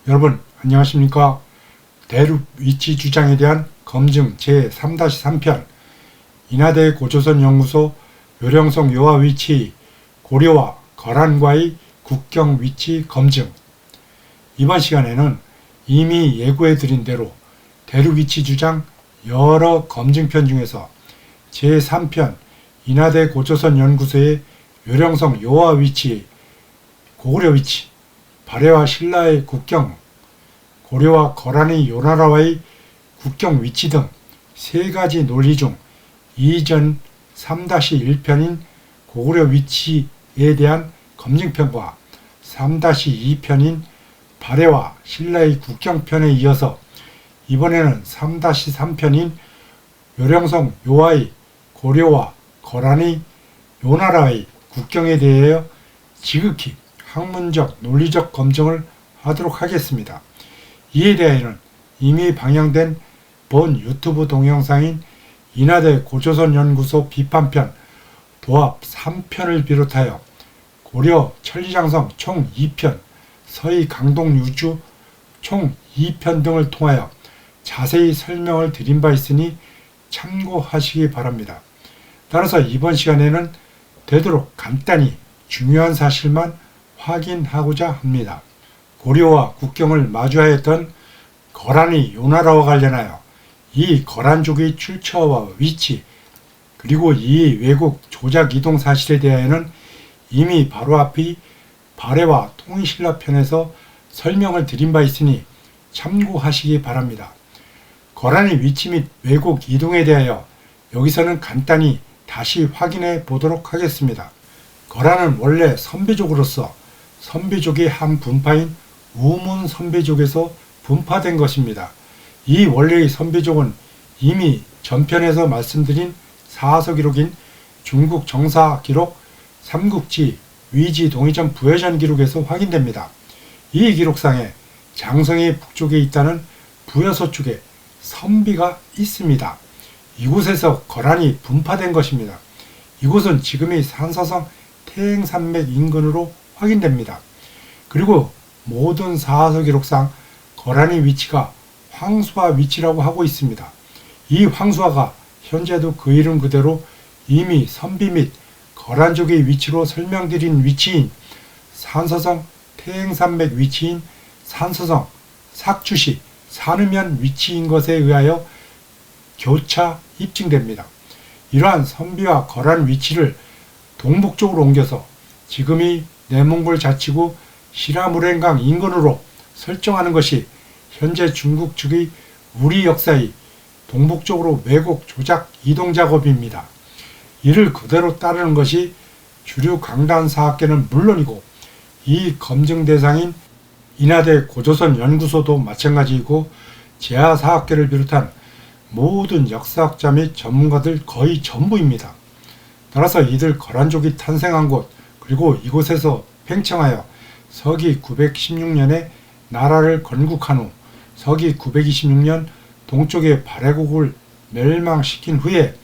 여러분 안녕하십니까. 대륙 위치 주장에 대한 검증 제3-3편 인하대 고조선 연구소 요령성 요하 위치 고려와 거란과의 국경 위치 검증. 이번 시간에는 이미 예고해드린 대로 대륙 위치 주장 여러 검증편 중에서 제3편 인하대 고조선 연구소의 요령성 요하 위치 고구려 위치, 발해와 신라의 국경, 고려와 거란의 요나라와의 국경 위치 등 세 가지 논리 중 이전 3-1편인 고구려 위치에 대한 검증편과 3-2편인 발해와 신라의 국경편에 이어서 이번에는 3-3편인 요령성 요하의 고려와 거란의 요나라의 국경에 대하여 지극히 학문적, 논리적 검증을 하도록 하겠습니다. 이에 대해서는 이미 방영된 본 유튜브 동영상인 인하대 고조선 연구소 비판편 도합 3편을 비롯하여 고려 천리장성 총 2편, 서희 강동 유주 총 2편 등을 통하여 자세히 설명을 드린 바 있으니 참고하시기 바랍니다. 따라서 이번 시간에는 되도록 간단히 중요한 사실만 확인하고자 합니다. 고려와 국경을 마주하였던 거란의 요나라와 관련하여 이 거란족의 출처와 위치 그리고 이 외국 조작 이동 사실에 대하여는 이미 바로 앞의 발해와 통일신라 편에서 설명을 드린 바 있으니 참고하시기 바랍니다. 거란의 위치 및 외국 이동에 대하여 여기서는 간단히 다시 확인해 보도록 하겠습니다. 거란은 원래 선비족으로서 선비족의 한 분파인 우문 선비족에서 분파된 것입니다. 이 원래의 선비족은 이미 전편에서 말씀드린 사서 기록인 중국 정사 기록 삼국지 위지 동의전 부여전 기록에서 확인됩니다. 이 기록상에 장성의 북쪽에 있다는 부여서축에 선비가 있습니다. 이곳에서 거란이 분파된 것입니다. 이곳은 지금의 산서성 태행산맥 인근으로 확인됩니다. 그리고 모든 사서 기록상 거란의 위치가 황수화 위치라고 하고 있습니다. 이 황수화가 현재도 그 이름 그대로 이미 선비 및 거란족의 위치로 설명드린 위치인 산서성 태행산맥 위치인 산서성 삭주시 산음면 위치인 것에 의하여 교차 입증됩니다. 이러한 선비와 거란 위치를 동북쪽으로 옮겨서 지금의 내몽골 자치구 시라무렌강 인근으로 설정하는 것이 현재 중국 측의 우리 역사의 동북쪽으로 왜곡 조작 이동 작업입니다. 이를 그대로 따르는 것이 주류 강단 사학계는 물론이고 이 검증 대상인 인하대 고조선 연구소도 마찬가지이고 제하 사학계를 비롯한 모든 역사학자 및 전문가들 거의 전부입니다. 따라서 이들 거란족이 탄생한 곳 그리고 이곳에서 팽창하여 서기 916년에 나라를 건국한 후 서기 926년 동쪽의 발해국을 멸망시킨 후에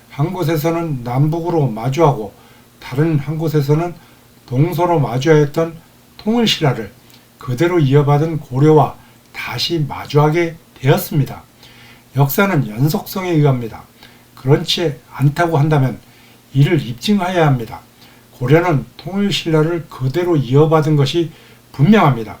한 곳에서는 남북으로 마주하고 다른 한 곳에서는 동서로 마주하였던 통일신라를 그대로 이어받은 고려와 다시 마주하게 되었습니다. 역사는 연속성에 의합니다. 그렇지 않다고 한다면 이를 입증해야 합니다. 고려는 통일신라를 그대로 이어받은 것이 분명합니다.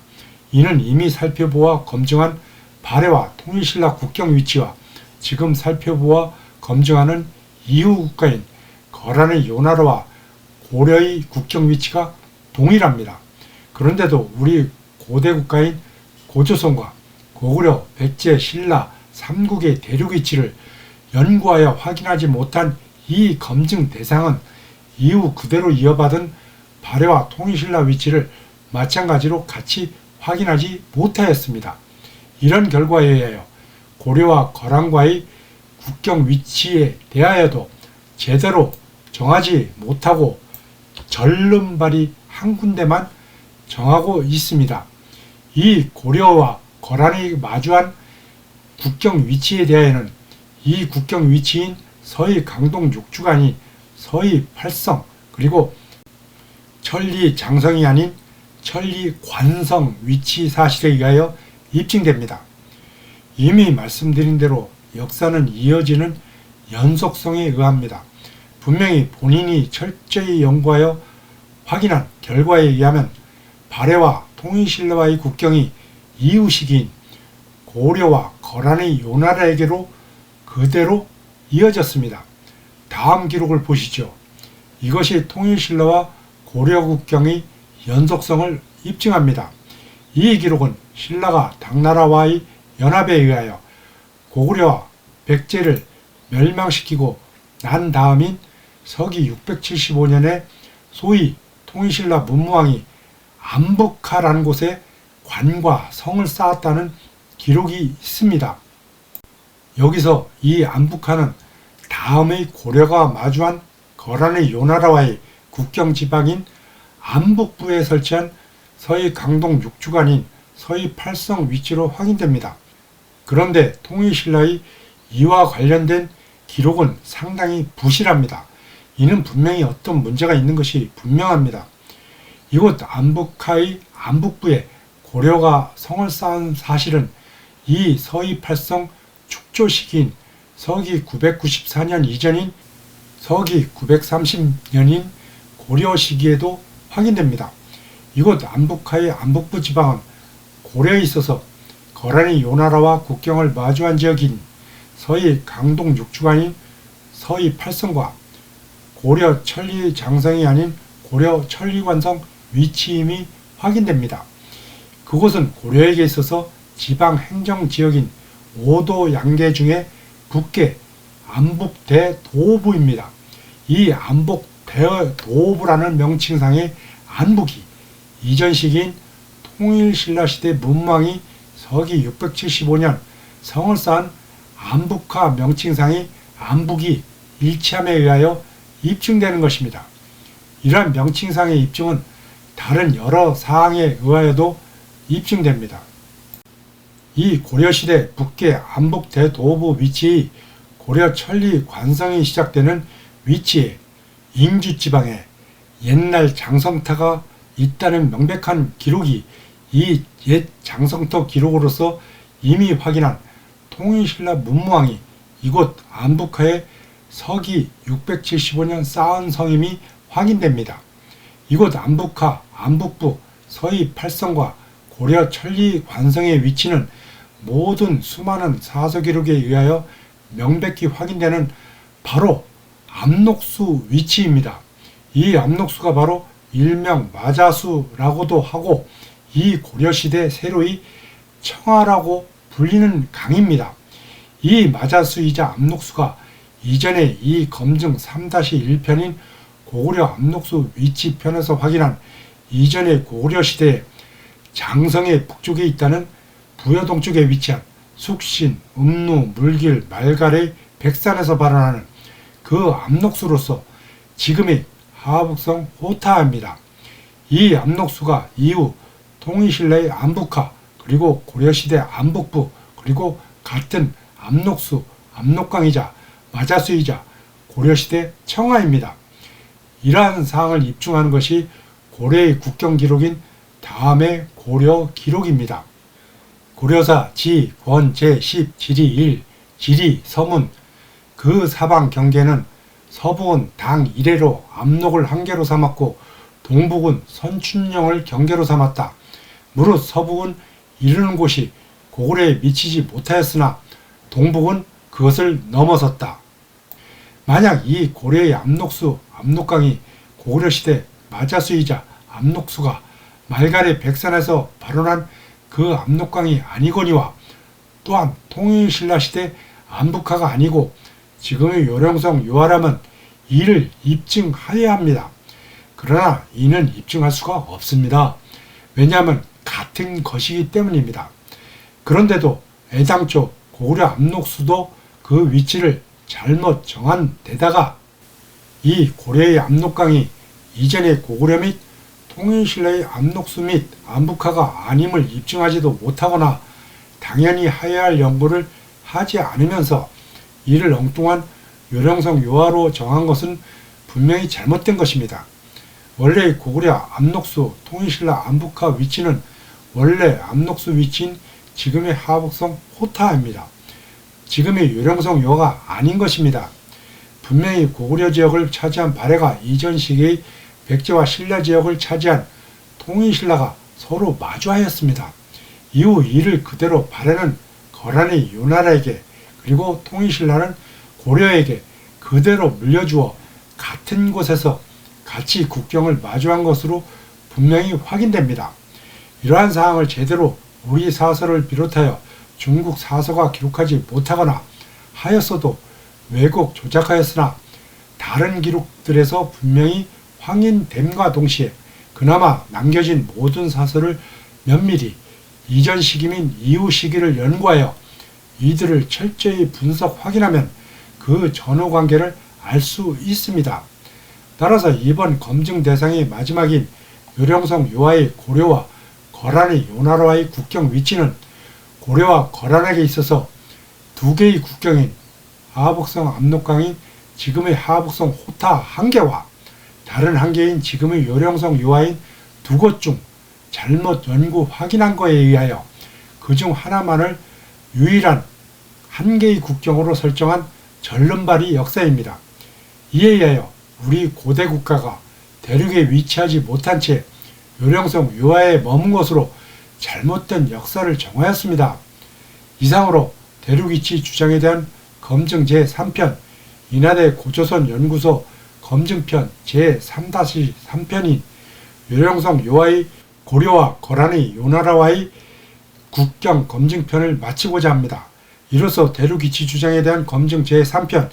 이는 이미 살펴보아 검증한 발해와 통일신라 국경 위치와 지금 살펴보아 검증하는 이후 국가인 거란의 요나라와 고려의 국경 위치가 동일합니다. 그런데도 우리 고대 국가인 고조선과 고구려, 백제, 신라, 삼국의 대륙 위치를 연구하여 확인하지 못한 이 검증 대상은 이후 그대로 이어받은 발해와 통일신라 위치를 마찬가지로 같이 확인하지 못하였습니다. 이런 결과에 의하여 고려와 거란과의 국경 위치에 대하여도 제대로 정하지 못하고 절름발이 한 군데만 정하고 있습니다. 이 고려와 거란이 마주한 국경 위치에 대하여는 이 국경 위치인 서희 강동 6주간이 서희 팔성 그리고 천리 장성이 아닌 천리 관성 위치 사실에 의하여 입증됩니다. 이미 말씀드린 대로 역사는 이어지는 연속성에 의합니다. 분명히 본인이 철저히 연구하여 확인한 결과에 의하면 발해와 통일신라와의 국경이 이후 시기인 고려와 거란의 요나라에게로 그대로 이어졌습니다. 다음 기록을 보시죠. 이것이 통일신라와 고려 국경의 연속성을 입증합니다. 이 기록은 신라가 당나라와의 연합에 의하여 고구려와 백제를 멸망시키고 난 다음인 서기 675년에 소위 통일신라 문무왕이 안북하라는 곳에 관과 성을 쌓았다는 기록이 있습니다. 여기서 이 안북하는 다음의 고려가 마주한 거란의 요나라와의 국경 지방인 안북부에 설치한 서해 강동 6주간인 서해 팔성 위치로 확인됩니다. 그런데 통일신라의 이와 관련된 기록은 상당히 부실합니다. 이는 분명히 어떤 문제가 있는 것이 분명합니다. 이곳 안북하의 안북부에 고려가 성을 쌓은 사실은 이 서해 팔성 축조 시기인 서기 994년 이전인 서기 930년인 고려 시기에도 확인됩니다. 이곳 안북하의 안북부 지방은 고려에 있어서 거란의 요나라와 국경을 마주한 지역인 서해 강동 6주간인 서해 팔성과 고려 천리 장성이 아닌 고려 천리관성 위치임이 확인됩니다. 그곳은 고려에게 있어서 지방 행정지역인 5도 양계 중에 북계 안북대도부입니다. 이 안북대도부라는 명칭상의 안북이 이전 시기인 통일신라시대 문무왕이 서기 675년 성을 쌓은 안북하 명칭상의 안북이 일치함에 의하여 입증되는 것입니다. 이러한 명칭상의 입증은 다른 여러 사항에 의하여도 입증됩니다. 이 고려시대 북계 안북대도부 위치의 고려 천리 관성이 시작되는 위치에 인주지방에 옛날 장성터가 있다는 명백한 기록이 이 옛 장성터 기록으로서 이미 확인한 통일신라 문무왕이 이곳 안북하에 서기 675년 쌓은 성임이 확인됩니다. 이곳 안북하, 안북부, 서해 팔성과 고려 천리 관성의 위치는 모든 수많은 사서 기록에 의하여 명백히 확인되는 바로 압록수 위치입니다. 이 압록수가 바로 일명 마자수라고도 하고 이 고려시대 세로의 청하라고 불리는 강입니다. 이 마자수이자 압록수가 이전에 이 검증 3-1편인 고구려 압록수 위치편에서 확인한 이전의 고구려시대에 장성의 북쪽에 있다는 부여동 쪽에 위치한 숙신, 음루, 물길, 말갈의 백산에서 발원하는 그 압록수로서 지금의 하북성 호타입니다. 이 압록수가 이후 통일신라의 안북하 그리고 고려시대 안북부 그리고 같은 압록수, 압록강이자 마자수이자 고려시대 청하입니다. 이러한 사항을 입증하는 것이 고려의 국경 기록인 다음의 고려 기록입니다. 고려사 지, 권, 제, 10, 지리 1, 지리, 서문 그 사방 경계는 서북은 당 1회로 압록을 한계로 삼았고 동북은 선춘령을 경계로 삼았다. 무릇 서북은 이르는 곳이 고구려에 미치지 못하였으나 동북은 그것을 넘어섰다. 만약 이 고려의 압록수, 압록강이 고구려시대 마자수이자 압록수가 말갈의 백산에서 발원한 그 압록강이 아니거니와 또한 통일신라시대 안북하가 아니고 지금의 요령성 요하람은 이를 입증하여야 합니다. 그러나 이는 입증할 수가 없습니다. 왜냐하면 같은 것이기 때문입니다. 그런데도 애당초 고구려 압록수도 그 위치를 잘못 정한 데다가 이 고려의 압록강이 이전의 고구려 및 통일신라의 압록수 및 안북하가 아님을 입증하지도 못하거나 당연히 하여야 할 연구를 하지 않으면서 이를 엉뚱한 요령성 요하로 정한 것은 분명히 잘못된 것입니다. 원래의 고구려 압록수 통일신라 안북하 위치는 원래 압록수 위치인 지금의 하북성 호타입니다. 지금의 요령성 요가 아닌 것입니다. 분명히 고구려 지역을 차지한 발해가 이전 시기의 백제와 신라 지역을 차지한 통일신라가 서로 마주하였습니다. 이후 이를 그대로 발해는 거란의 요나라에게 그리고 통일신라는 고려에게 그대로 물려주어 같은 곳에서 같이 국경을 마주한 것으로 분명히 확인됩니다. 이러한 사항을 제대로 우리 사서를 비롯하여 중국 사서가 기록하지 못하거나 하였어도 왜곡 조작하였으나 다른 기록들에서 분명히 확인됨과 동시에 그나마 남겨진 모든 사서를 면밀히 이전 시기 및 이후 시기를 연구하여 이들을 철저히 분석 확인하면 그 전후 관계를 알 수 있습니다. 따라서 이번 검증 대상의 마지막인 요령성 요하의 고려와 거란의 요나라와의 국경 위치는 고려와 거란에게 있어서 두 개의 국경인 하북성 압록강인 지금의 하북성 호타 한 개와 다른 한 개인 지금의 요령성 요하인 두 곳 중 잘못 연구 확인한 거에 의하여 그 중 하나만을 유일한 한 개의 국경으로 설정한 전른발이 역사입니다. 이에 의하여 우리 고대 국가가 대륙에 위치하지 못한 채 요령성 요하에 머문 것으로 잘못된 역사를 정하였습니다. 이상으로 대륙 위치 주장에 대한 검증 제3편 인하대 고조선 연구소 검증편 제3-3편인 요령성 요하의 고려와 거란의 요나라와의 국경 검증편을 마치고자 합니다. 이로써 대륙 위치 주장에 대한 검증 제3편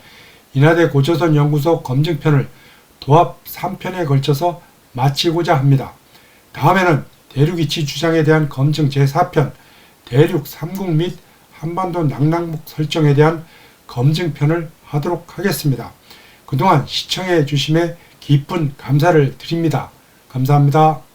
인하대 고조선 연구소 검증편을 도합 3편에 걸쳐서 마치고자 합니다. 다음에는 대륙 위치 주장에 대한 검증 제4편 대륙 삼국 및 한반도 낙랑북 설정에 대한 검증편을 하도록 하겠습니다. 그동안 시청해 주심에 깊은 감사를 드립니다. 감사합니다.